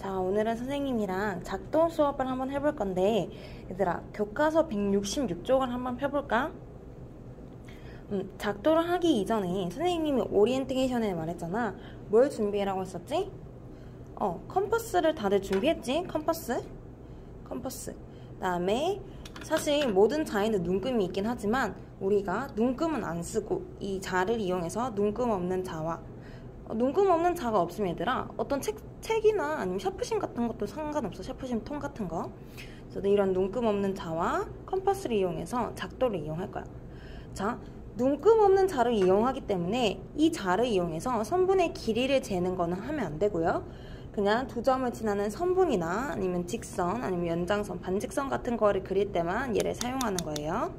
자, 오늘은 선생님이랑 작동 수업을 한번 해볼 건데, 얘들아, 교과서 166쪽을 한번 펴볼까? 작도를 하기 이전에 선생님이 오리엔테이션에 말했잖아. 뭘 준비해라고 했었지? 컴퍼스를 다들 준비했지? 컴퍼스. 그다음에 사실 모든 자에는 눈금이 있긴 하지만 우리가 눈금은 안 쓰고 이 자를 이용해서 눈금 없는 자와 눈금 없는 자가 없으면 얘들아 어떤 책이나 아니면 샤프심 같은 것도 상관없어. 샤프심 통 같은 거. 그래서 이런 눈금 없는 자와 컴퍼스를 이용해서 작도를 이용할 거야. 자, 눈금 없는 자를 이용하기 때문에 이 자를 이용해서 선분의 길이를 재는 거는 하면 안 되고요. 그냥 두 점을 지나는 선분이나 아니면 직선 아니면 연장선, 반직선 같은 거를 그릴 때만 얘를 사용하는 거예요.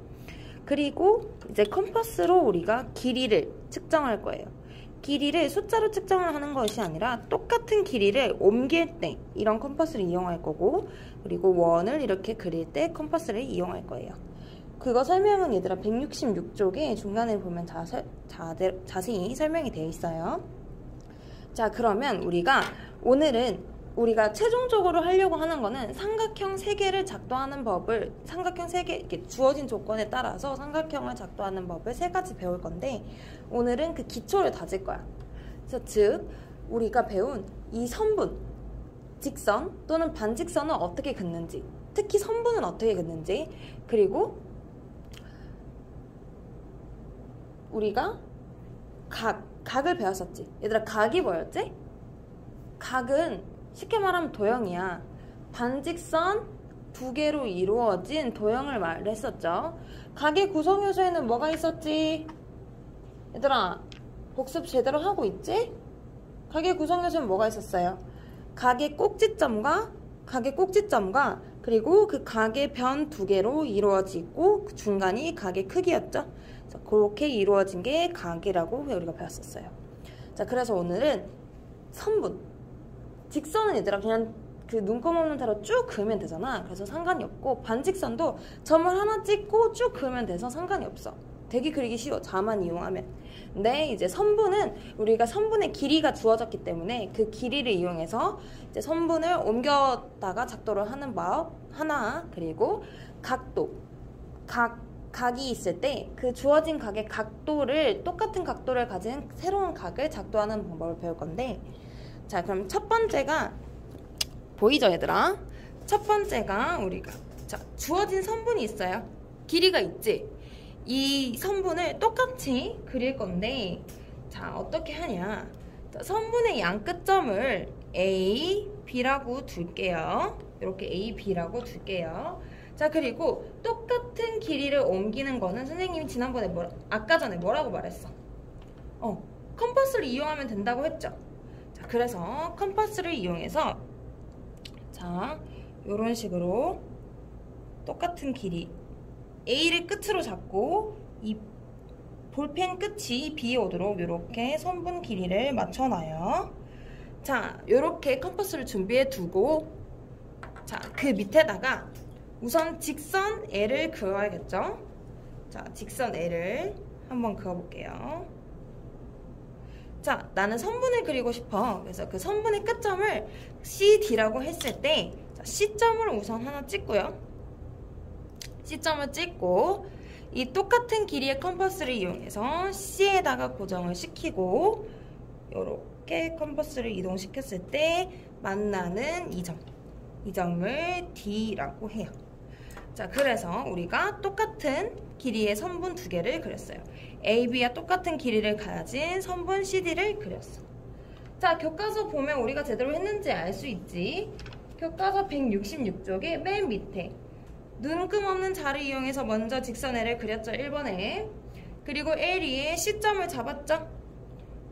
그리고 이제 컴퍼스로 우리가 길이를 측정할 거예요. 길이를 숫자로 측정을 하는 것이 아니라 똑같은 길이를 옮길 때 이런 컴퍼스를 이용할 거고, 그리고 원을 이렇게 그릴 때 컴퍼스를 이용할 거예요. 그거 설명은 얘들아 166쪽에 중간에 보면 자세히 설명이 되어 있어요. 자, 그러면 오늘은 우리가 최종적으로 하려고 하는 거는 삼각형 3개를 작도하는 법을, 삼각형 3개, 이렇게 주어진 조건에 따라서 삼각형을 작도하는 법을 3가지 배울 건데, 오늘은 그 기초를 다질 거야. 그래서 즉, 우리가 배운 이 선분, 직선 또는 반직선은 어떻게 긋는지, 특히 선분은 어떻게 긋는지, 그리고 우리가 각을 배웠었지. 얘들아, 각이 뭐였지? 각은 쉽게 말하면 도형이야. 반직선 2개로 이루어진 도형을 말했었죠. 각의 구성 요소에는 뭐가 있었지? 얘들아, 복습 제대로 하고 있지? 각의 구성 요소는 뭐가 있었어요? 각의 꼭지점과 그리고 그 각의 변 2개로 이루어지고 그 중간이 각의 크기였죠. 그래서 그렇게 이루어진 게 각이라고 우리가 배웠었어요. 자, 그래서 오늘은 선분, 직선은 얘들아 그냥 그 눈금 없는 자로 쭉 그으면 되잖아. 그래서 상관이 없고, 반직선도 점을 하나 찍고 쭉 그으면 돼서 상관이 없어. 되게 그리기 쉬워, 자만 이용하면. 근데 이제 선분은 우리가 선분의 길이가 주어졌기 때문에 그 길이를 이용해서 이제 선분을 옮겼다가 작도를 하는 법 하나, 그리고 각도, 각이 있을 때 그 주어진 각의 각도를, 똑같은 각도를 가진 새로운 각을 작도하는 방법을 배울 건데, 자, 그럼 첫 번째가 보이죠, 얘들아? 첫 번째가 우리가 주어진 선분이 있어요. 길이가 있지? 이 선분을 똑같이 그릴 건데, 자, 어떻게 하냐? 자, 선분의 양 끝점을 A, B라고 둘게요. 이렇게 A, B라고 둘게요. 자, 그리고 똑같은 길이를 옮기는 거는 선생님이 지난번에 아까 전에 뭐라고 말했어? 컴퍼스를 이용하면 된다고 했죠? 자, 그래서 컴퍼스를 이용해서 자, 요런 식으로 똑같은 길이 A를 끝으로 잡고 이 볼펜 끝이 B에 오도록 이렇게 선분 길이를 맞춰놔요. 자, 요렇게 컴퍼스를 준비해 두고, 자, 그 밑에다가 우선 직선 L을 그어야겠죠? 자, 직선 L을 한번 그어볼게요. 자, 나는 선분을 그리고 싶어. 그래서 그 선분의 끝점을 CD라고 했을 때, 자, C점을 우선 하나 찍고요. C점을 찍고, 이 똑같은 길이의 컴퍼스를 이용해서 C에다가 고정을 시키고, 이렇게 컴퍼스를 이동시켰을 때 만나는 이 점을 D라고 해요. 자, 그래서 우리가 똑같은 길이의 선분 2개를 그렸어요. AB와 똑같은 길이를 가진 선분 CD를 그렸어. 자, 교과서 보면 우리가 제대로 했는지 알 수 있지. 교과서 166쪽에 맨 밑에 눈금 없는 자를 이용해서 먼저 직선 L을 그렸죠, 1번에. 그리고 L위에 C점을 잡았죠.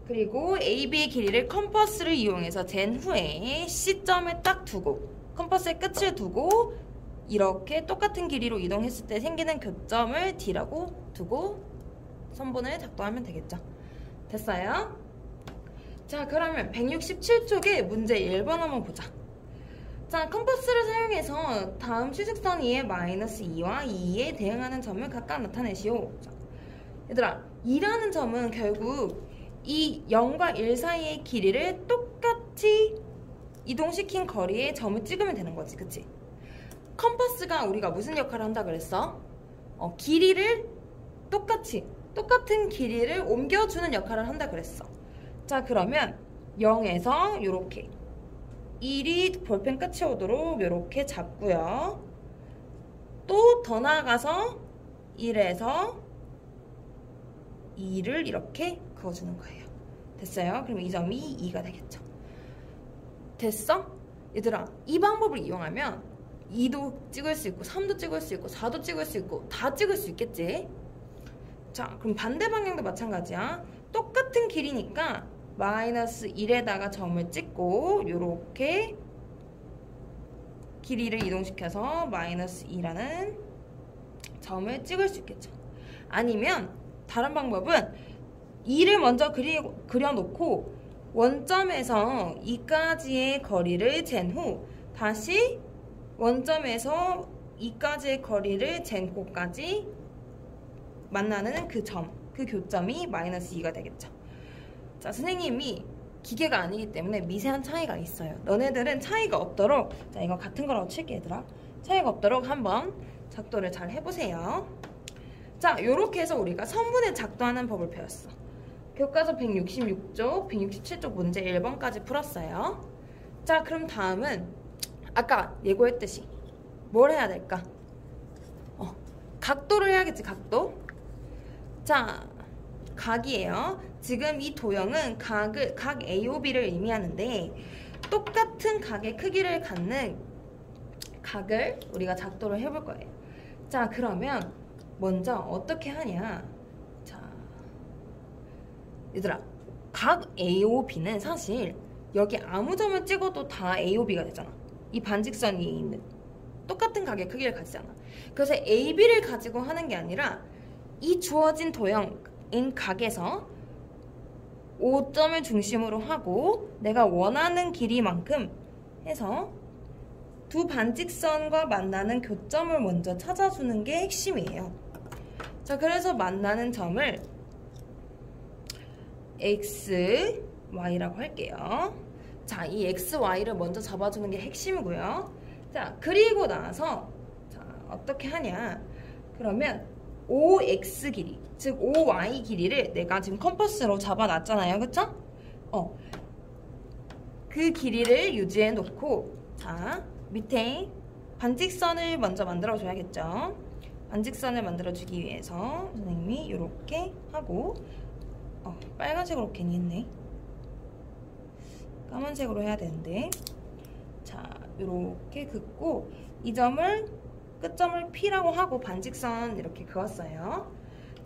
그리고 AB의 길이를 컴퍼스를 이용해서 잰 후에 C점을 딱 두고, 컴퍼스의 끝을 두고 이렇게 똑같은 길이로 이동했을 때 생기는 교점을 D라고 두고 선분을 작도하면 되겠죠. 됐어요? 자, 그러면 167쪽에 문제 1번 한번 보자. 자, 컴퍼스를 사용해서 다음 취직선 2의 마이너스 2와 2에 대응하는 점을 각각 나타내시오. 자, 얘들아, 2라는 점은 결국 이 0과 1 사이의 길이를 똑같이 이동시킨 거리에 점을 찍으면 되는 거지, 그치? 컴퍼스가 우리가 무슨 역할을 한다 그랬어? 길이를 똑같은 길이를 옮겨주는 역할을 한다 그랬어. 자, 그러면 0에서 요렇게 1이 볼펜 끝이 오도록 요렇게 잡고요. 또 더 나아가서 1에서 2를 이렇게 그어주는 거예요. 됐어요? 그럼 이 점이 2가 되겠죠. 됐어? 얘들아, 이 방법을 이용하면 2도 찍을 수 있고 3도 찍을 수 있고 4도 찍을 수 있고 다 찍을 수 있겠지? 자, 그럼 반대 방향도 마찬가지야. 똑같은 길이니까 마이너스 1에다가 점을 찍고 요렇게 길이를 이동시켜서 마이너스 2라는 점을 찍을 수 있겠죠. 아니면 다른 방법은 2를 먼저 그려놓고 원점에서 2까지의 거리를 잰 후 다시 원점에서 2까지의 거리를 잰 곳까지 만나는 그 점, 그 교점이 마이너스 2가 되겠죠. 자, 선생님이 기계가 아니기 때문에 미세한 차이가 있어요. 너네들은 차이가 없도록, 자, 이거 같은 거라고 칠게 얘들아. 차이가 없도록 한번 작도를 잘 해보세요. 자, 요렇게 해서 우리가 선분의 작도하는 법을 배웠어. 교과서 166쪽, 167쪽 문제 1번까지 풀었어요. 자, 그럼 다음은 아까 예고했듯이 뭘 해야 될까? 각도를 해야겠지, 각도. 자, 각이에요. 지금 이 도형은 각 AOB를 의미하는데 똑같은 각의 크기를 갖는 각을 우리가 작도를 해볼 거예요. 자, 그러면 먼저 어떻게 하냐? 자, 얘들아, 각 AOB는 사실 여기 아무 점을 찍어도 다 AOB가 되잖아. 이 반직선 위에 있는 똑같은 각의 크기를 가지잖아. 그래서 AB를 가지고 하는 게 아니라 이 주어진 도형인 각에서 5점을 중심으로 하고 내가 원하는 길이만큼 해서 두 반직선과 만나는 교점을 먼저 찾아주는 게 핵심이에요. 자, 그래서 만나는 점을 X, Y라고 할게요. 자, 이 X, Y를 먼저 잡아주는 게 핵심이고요. 자, 그리고 나서 자, 어떻게 하냐? 그러면 OX 길이, 즉 OY 길이를 내가 지금 컴퍼스로 잡아놨잖아요. 그쵸? 그 길이를 유지해 놓고 자, 밑에 반직선을 먼저 만들어줘야겠죠. 반직선을 만들어주기 위해서 선생님이 이렇게 하고 빨간색으로 괜히 했네. 까만색으로 해야 되는데 자, 이렇게 긋고 이 점을 끝점을 P라고 하고 반직선 이렇게 그었어요.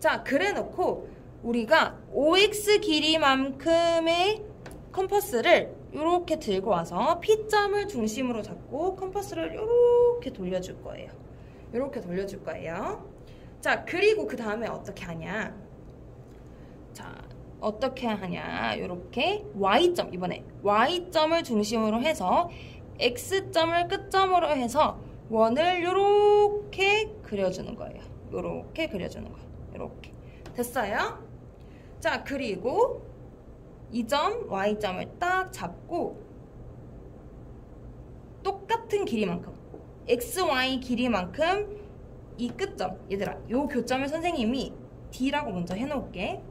자, 그래 놓고 우리가 OX 길이만큼의 컴퍼스를 이렇게 들고 와서 P점을 중심으로 잡고 컴퍼스를 이렇게 돌려줄 거예요. 이렇게 돌려줄 거예요. 자, 그리고 그 다음에 어떻게 하냐? 자, 어떻게 하냐? 이렇게 Y점, 이번에 Y점을 중심으로 해서 X점을 끝점으로 해서 원을 이렇게 그려주는 거예요. 이렇게 그려주는 거예요. 이렇게. 됐어요? 자, 그리고 이 점, Y점을 딱 잡고 똑같은 길이만큼 XY 길이만큼 이 끝점, 얘들아, 요 교점을 선생님이 D라고 먼저 해놓을게.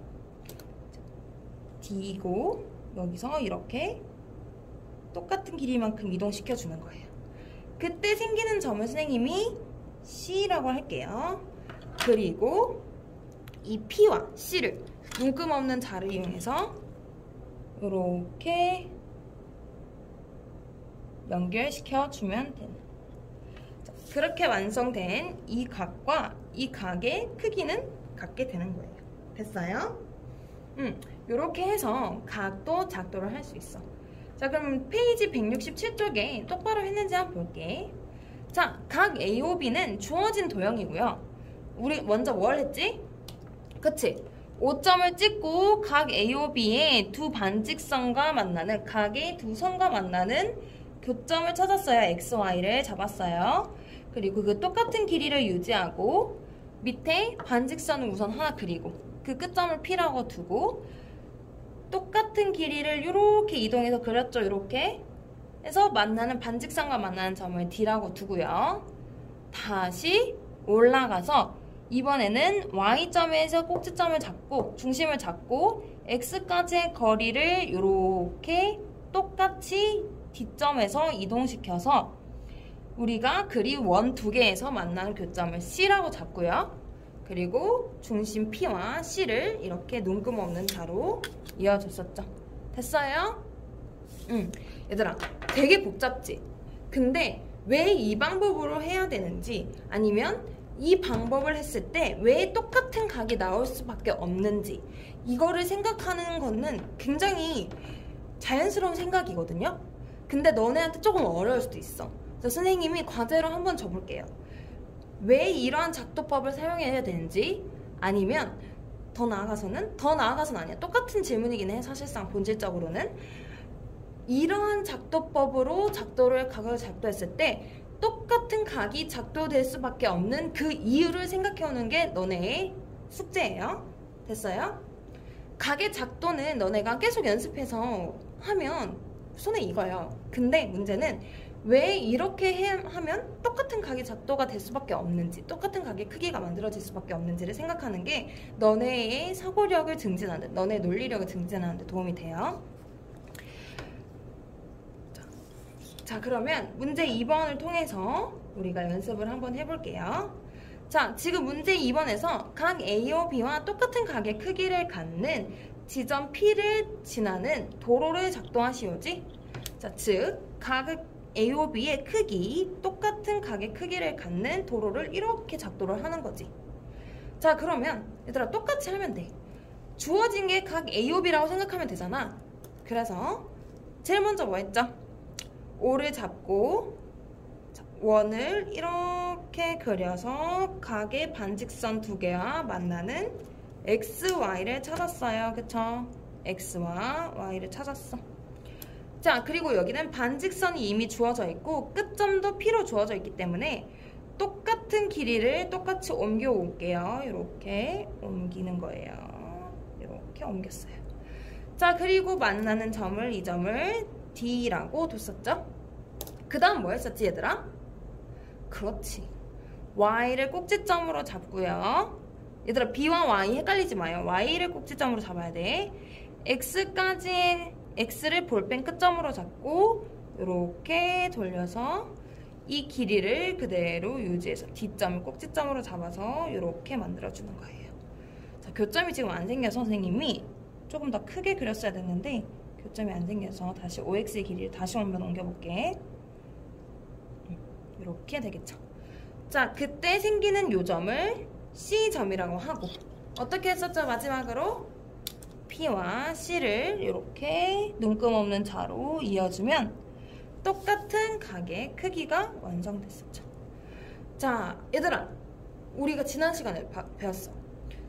D고 여기서 이렇게 똑같은 길이만큼 이동시켜주는 거예요. 그때 생기는 점을 선생님이 C라고 할게요. 그리고 이 P와 C를 눈금 없는 자를 이용해서 이렇게 연결시켜주면 되는. 자, 그렇게 완성된 이 각과 이 각의 크기는 같게 되는 거예요. 됐어요? 이렇게 해서 각도 작도를 할 수 있어. 자, 그럼 페이지 167쪽에 똑바로 했는지 한번 볼게. 자, 각 AOB는 주어진 도형이고요. 우리 먼저 뭘 했지? 그치? 5점을 찍고 각 AOB의 두 반직선과 만나는 각의 두 선과 만나는 교점을 찾았어요. XY를 잡았어요. 그리고 그 똑같은 길이를 유지하고 밑에 반직선을 우선 하나 그리고 그 끝점을 P라고 두고 똑같은 길이를 이렇게 이동해서 그렸죠. 이렇게 해서 만나는 반직선과 만나는 점을 D라고 두고요. 다시 올라가서 이번에는 Y점에서 꼭지점을 잡고 중심을 잡고 X까지의 거리를 이렇게 똑같이 D점에서 이동시켜서 우리가 그림 원 두 개에서 만나는 교점을 C라고 잡고요. 그리고 중심 P와 C를 이렇게 눈금 없는 자로 이어줬었죠. 됐어요? 얘들아, 되게 복잡지? 근데 왜 이 방법으로 해야 되는지, 아니면 이 방법을 했을 때 왜 똑같은 각이 나올 수밖에 없는지, 이거를 생각하는 거는 굉장히 자연스러운 생각이거든요. 근데 너네한테 조금 어려울 수도 있어. 그래서 선생님이 과제로 한번 줘볼게요. 왜 이러한 작도법을 사용해야 되는지, 아니면 더 나아가서는 아니야. 똑같은 질문이긴 해. 사실상 본질적으로는 이러한 작도법으로 각을 작도했을 때 똑같은 각이 작도될 수밖에 없는 그 이유를 생각해오는 게 너네의 숙제예요. 됐어요? 각의 작도는 너네가 계속 연습해서 하면 손에 익어요. 근데 문제는 왜 이렇게 하면 똑같은 각이 작도가 될 수밖에 없는지, 똑같은 각의 크기가 만들어질 수밖에 없는지를 생각하는 게 너네의 사고력을 증진하는 데, 너네의 논리력을 증진하는 데 도움이 돼요. 자, 그러면 문제 2번을 통해서 우리가 연습을 한번 해볼게요. 자, 지금 문제 2번에서 각 A와 B와 똑같은 각의 크기를 갖는 지점 P를 지나는 도로를 작도하시오지? 자, 즉 각 A와 B의 크기, 똑같은 각의 크기를 갖는 도로를 이렇게 작도를 하는 거지. 자, 그러면 얘들아 똑같이 하면 돼. 주어진 게 각 A와 B라고 생각하면 되잖아. 그래서 제일 먼저 뭐 했죠? O를 잡고 원을 이렇게 그려서 각의 반직선 두 개와 만나는 X, Y를 찾았어요. 그쵸? X와 Y를 찾았어. 자, 그리고 여기는 반직선이 이미 주어져 있고 끝점도 P로 주어져 있기 때문에 똑같은 길이를 똑같이 옮겨 올게요. 이렇게 옮기는 거예요. 이렇게 옮겼어요. 자, 그리고 만나는 점을, 이 점을 D라고 뒀었죠? 그 다음 뭐 했었지, 얘들아? 그렇지. Y를 꼭지점으로 잡고요. 얘들아, B와 Y 헷갈리지 마요. Y를 꼭지점으로 잡아야 돼. X를 볼펜 끝점으로 잡고 이렇게 돌려서 이 길이를 그대로 유지해서 D점을 꼭지점으로 잡아서 이렇게 만들어주는 거예요. 자, 교점이 지금 안 생겨서 선생님이 조금 더 크게 그렸어야 됐는데 교점이 안 생겨서 다시 OX의 길이를 다시 한번 옮겨볼게. 이렇게 되겠죠. 자, 그때 생기는 요점을 C점이라고 하고, 어떻게 했었죠? 마지막으로 P와 C를 이렇게 눈금 없는 자로 이어주면 똑같은 각의 크기가 완성됐었죠. 자, 얘들아, 우리가 지난 시간에 배웠어.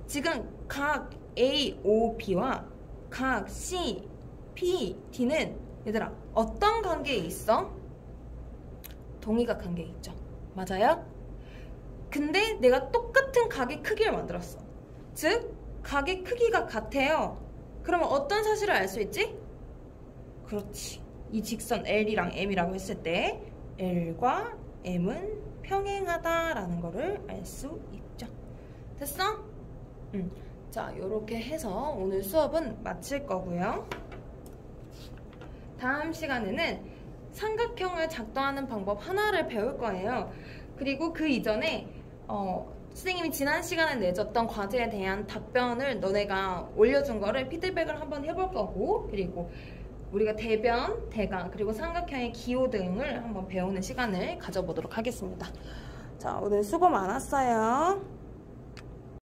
지금 각 A, O, B와 각 C, P, D는 얘들아 어떤 관계에 있어? 동의각 관계에 있죠. 맞아요? 근데 내가 똑같은 각의 크기를 만들었어. 즉, 각의 크기가 같아요. 그러면 어떤 사실을 알 수 있지? 그렇지. 이 직선 L이랑 M이라고 했을 때 L과 M은 평행하다라는 거를 알 수 있죠. 됐어? 자, 이렇게 해서 오늘 수업은 마칠 거고요. 다음 시간에는 삼각형을 작도하는 방법 하나를 배울 거예요. 그리고 그 이전에 선생님이 지난 시간에 내줬던 과제에 대한 답변을 너네가 올려준 거를 피드백을 한번 해볼 거고, 그리고 우리가 대변, 대각, 그리고 삼각형의 기호 등을 한번 배우는 시간을 가져보도록 하겠습니다. 자, 오늘 수고 많았어요.